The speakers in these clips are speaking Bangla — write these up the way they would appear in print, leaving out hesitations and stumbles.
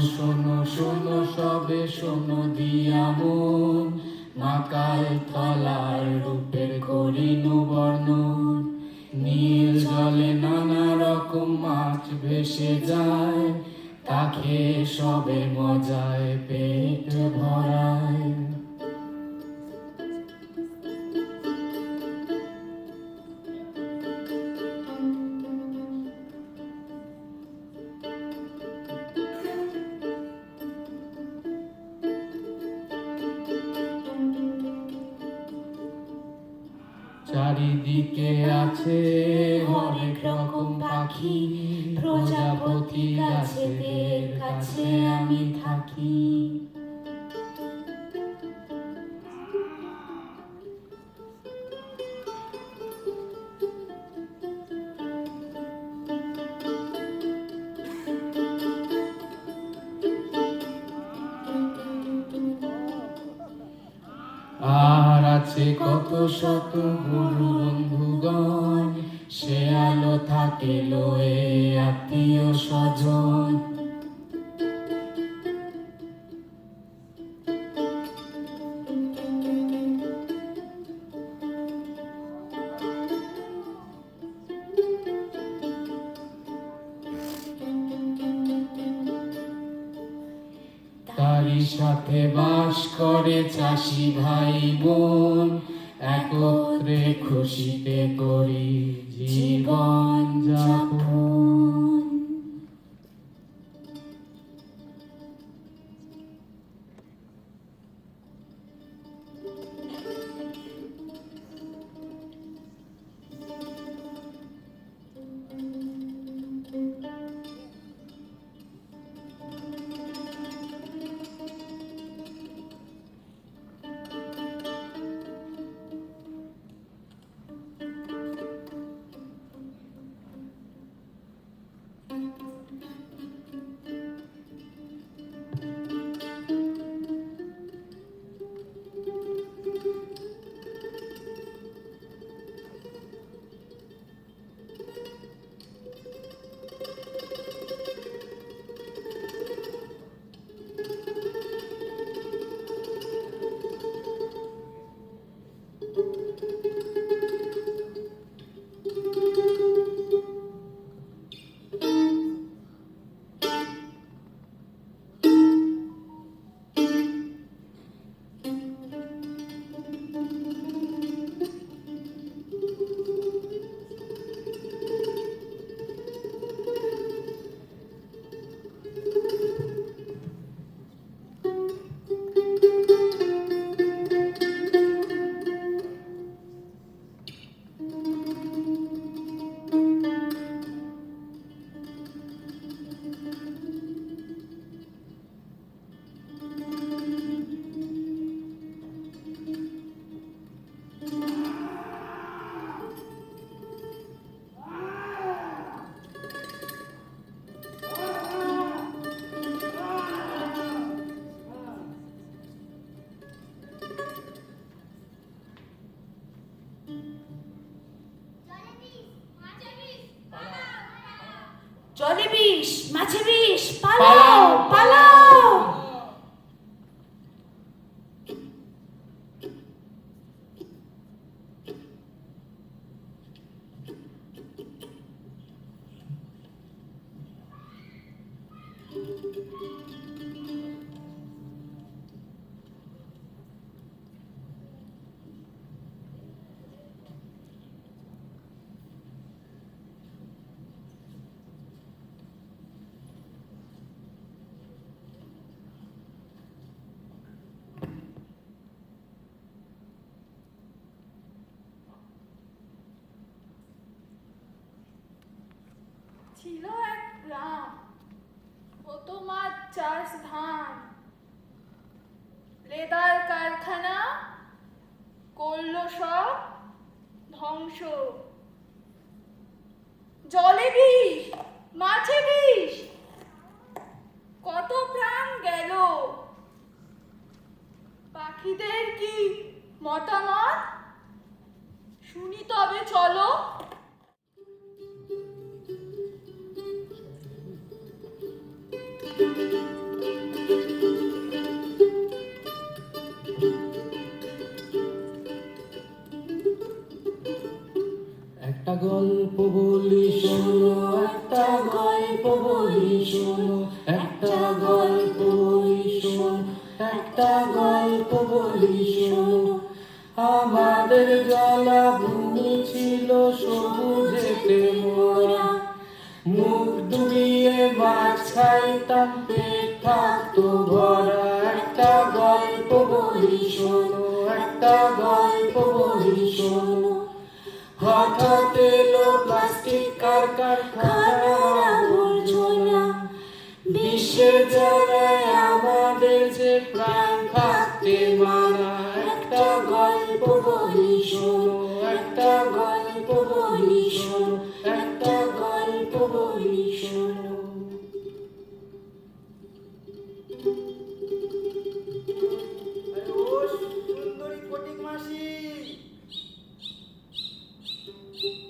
শোনো শোনো সবে শোনো দিয়া মন, মাকাল তলার রূপের করিনু বর্ণন। নীল জলে নানা রকম মাছ ভেসে যায়, তা খেয়ে সবে মজায় পেট ভরায়। চারিদিকে আছে হরেক রকম পাখি, প্রজাপতি গাছেদের কাছে আমি থাকি। আর আছে কত শত গুরু বন্ধুগণ, সে আলো থাকে লয়ে আত্মীয় স্বজন। তারই সাথে বাস করে চাষি ভাই বোন, একত্রে খুশিতে করি জীবন যাপন। জলে বিষ, মাছে বিষ, পালাও পালাও। ছিল এক গ্রাম, হতো মাছ চাষ ধান, লেদার কারখানা করলো সব ধ্বংস। জলে বিষ, মাছে বিষ, কত প্রাণ গেল। পাখিদের কি মতামত শুনি তবে চলো। একটা গল্প বলি শোনো, একটা গল্প বলি শোনো, একটা গল্প বলি শোনো, একটা গল্প বলি শোনো। আমাদের জলাভূমি ছিল সবুজেতে মোড়া, মুখ ডুবিয়ে মাছ খাইতাম, পেট থাকতো ভরা। একটা গল্প বলি শোনো, একটা গল্প বলি শোনো। হঠাৎ এলো প্লাস্টিক কারখানার আবর্জনা, বিশ্বের জ্বালায় আমাদের যে প্রাণ থাকতে মানা। একটা গল্প বলি শোনো, একটা গল্প বলি শোনো, একটা গল্প বলি শোনো। আরে ও সুন্দরী ফটিক মাসি,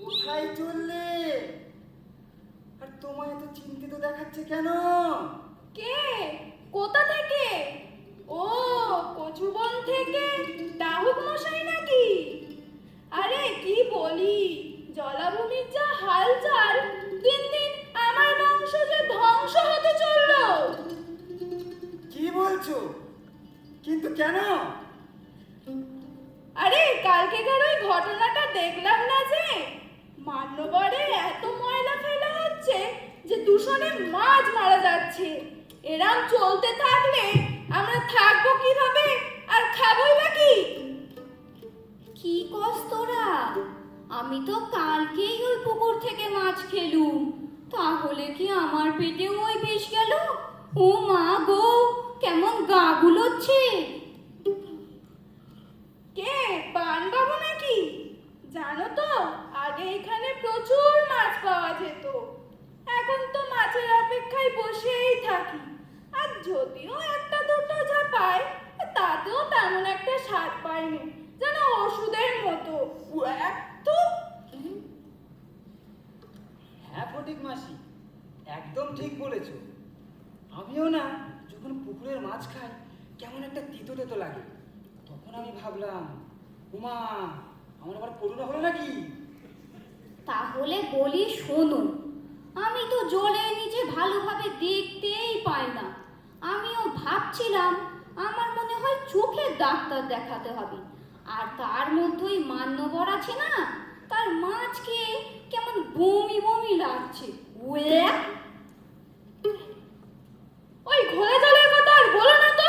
কোথায় চললে? আর তোমায় এত চিন্তিত দেখাচ্ছে কেন? কে? কোথা থেকে? ও, কচুবন থেকে ডাহুক মশাই নাকি? আরে কি বলি, জলাভূমির যা হালচাল, দিন দিন আমার বংশ যে ধ্বংস হতে চললো। কি বলছো? কিন্তু কেন? আরে কালকেকার ওই ঘটনাটা দেখলাম না যে, মান্যবরে এত ময়লা ফেলা হচ্ছে যে দূষণে মাছ মারা যাচ্ছে। এরম চলতে থাকলে আমরা থাকবো কিভাবে আর খাবোই বা কি? কি কস তোরা? আমি তো কালকেই ওই পুকুর থেকে মাছ খেলুম, তাহলে কি আমার পেটেও ওই বিষ গেল? ও মা গো, কেমন গা গুলোচ্ছে। কে, পানবাবু নাকি? জানো তো, আগে এখানে প্রচুর মাছ পাওয়া যেত। এখন তো মাছের অপেক্ষায় বসেই থাকি। আর যদিও একটা দুটো যা পাই, তাতেও তেমন একটা স্বাদ পাইনি, যেন ওষুধের মতো। তো হ্যাঁ ফটিক মাসি, একদম ঠিক বলেছো। আমিও না যখন পুকুরের মাছ খাই, কেমন একটা তিতো তেতো লাগে। তখন আমি ভাবলাম, উমা, আমার আবার করোনা হলো নাকি? তাহলে বলি শোনো, আমি তো জলের নিচে ভালোভাবে দেখতেই পাই না। আমিও ভাবছিলাম আমার মনে হয় চোখের ডাক্তার দেখাতে হবে। আর তার মধ্যেই মান্যবর আছে না, তার মাছ খেয়ে কেমন বমি বমি লাগছে। ওয়ে, ওই ঘোলা জলের কথা আর বলো না তো,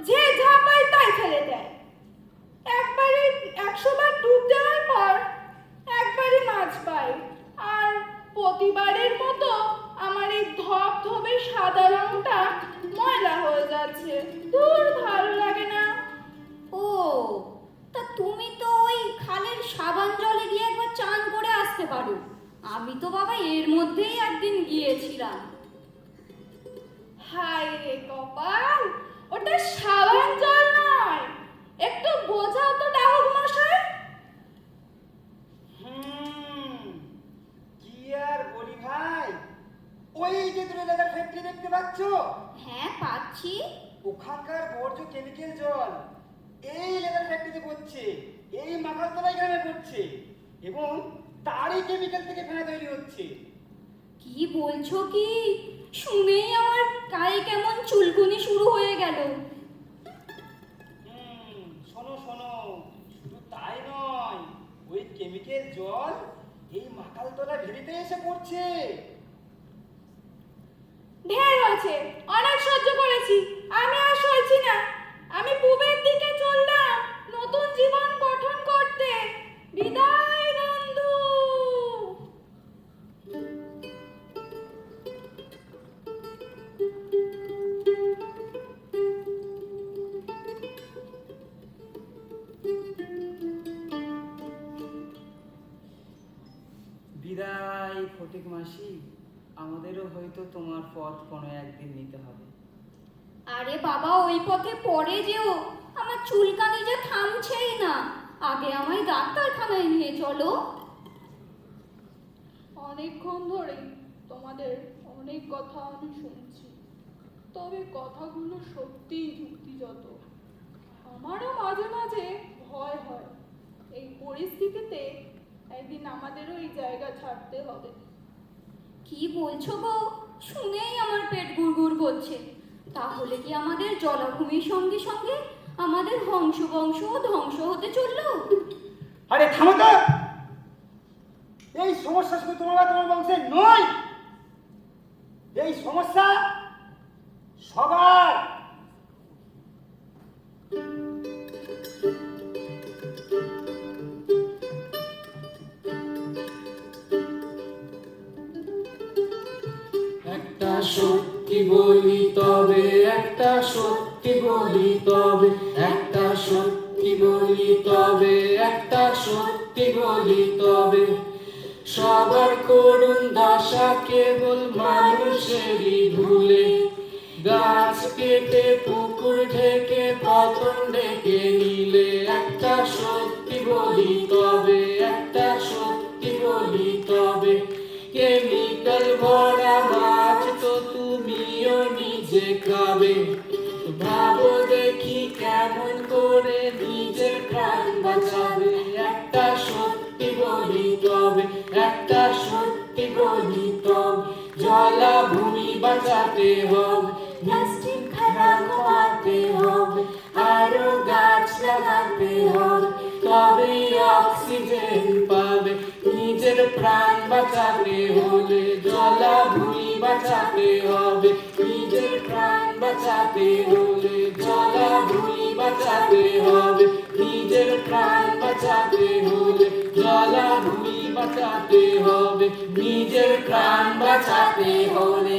যে যা পায় তাই ফেলে দেয়। একবারে 100 বার ডুব দেওয়ার পর একবারই মাছ পাই। আর প্রতিবারের মতো আমার এই ধবধবে সাদা রংটা ময়লা হয়ে যাচ্ছে। দূর, ভালো লাগে না। ও, তা তুমি তো ওই খালের সাবান জলে গিয়ে একবার চান করে আসতে পারো। আমি তো বাবা এর মধ্যেই একদিন গিয়েছিলাম। হায় রে কপাল, ওটা সাবান জল নয়। একটু বোঝাও তো ডাহুক মশাই। কি আর বলি ভাই, ওই যে তুমি লেদার ফ্যাক্টরি দেখতে পাচ্ছ, হ্যাঁ পাচ্ছি। ওখানকার বর্জ্য কেমিক্যাল জল এই লেদার ফ্যাক্টরিতে পড়ছে, এই মাখালতলা গ্রামে পড়ছে, এবং তারই কেমিক্যাল থেকে ফেনা তৈরি হচ্ছে। কি বলছো কি? শুনেই আমার গায়ে কেমন চুলকুনি শুরু হয়ে গেল। শোনো শোনো, শুধু তাই নয়, ওই কেমিক্যাল জল এই মাকালতলা ভেরিতে এসে পড়ছে। ঢের হয়েছে, অনেক সহ্য করেছি, আমি আর সইছি না। আমি পূবের দিকে চললাম নতুন জীবন গঠন করতে। বিদায় বন্ধু। বিদায় ফটিক মাসি, আমাদেরও হয়তো তোমার পথ কোনো একদিন নিতে হবে। আরে বাবা, ওই পথে পড়ে যেও, আমার চুলকানি যে থামছেই না। আগে আমায় ডাক্তারখানায় নিয়ে চলো। অনেকক্ষণ ধরে তোমাদের অনেক কথা আমি শুনছি, তবে কথাগুলো সত্যিই যুক্তিযত। আমারও মাঝে মাঝে ভয় হয় এই পরিস্থিতিতে একদিন আমাদেরও এই জায়গা ছাড়তে হবে। কি বলছো গো? শুনেই আমার পেট গুড়গুড় করছে। তাহলে কি আমাদের জলাভূমির সঙ্গে সঙ্গে আমাদের হংস বংশ ধ্বংস হতে চললো? আরে থামো তো! এই সমস্যা শুধু তোমার বা তোমার বংশের নয়, এই সমস্যা সবার। একটা সত্যি বলি তবে, একটা সত্যি বলি তবে, একটা সত্যি বলি তবে, একটা সত্যি বলি তবে, সবার করুণ দশা কেবল মানুষেরই ভুলে। গাছ কেটে পুকুর ঢেকে পতন ডেকে নিলে। একটা সত্যি বলি তবে, একটা সত্যি বলি তবে, কেমিক্যাল ভরা মাছ তো তুমিও নিজে খাবে। ভাবো দেখি কেমন করে নিজের প্রাণ বাঁচাবে। একটা সত্যি বলি তবে, একটা সত্যি বলি তবে, জলাভূমি বাঁচাতে হবে, প্লাস্টিক ফেলা কমাতে হবে, আরো গাছ লাগাতে হবে, তবে অক্সিজেন পাবে। নিজের প্রাণ বাঁচাতে হলে জলাভূমি বাঁচাতে হবে, নিজের প্রাণ বাঁচাতে হলে জলাভূমি বাঁচাতে হবে, নিজের প্রাণ বাঁচাতে হলে জলাভূমি বাঁচাতে হবে, নিজের প্রাণ বাঁচাতে হলে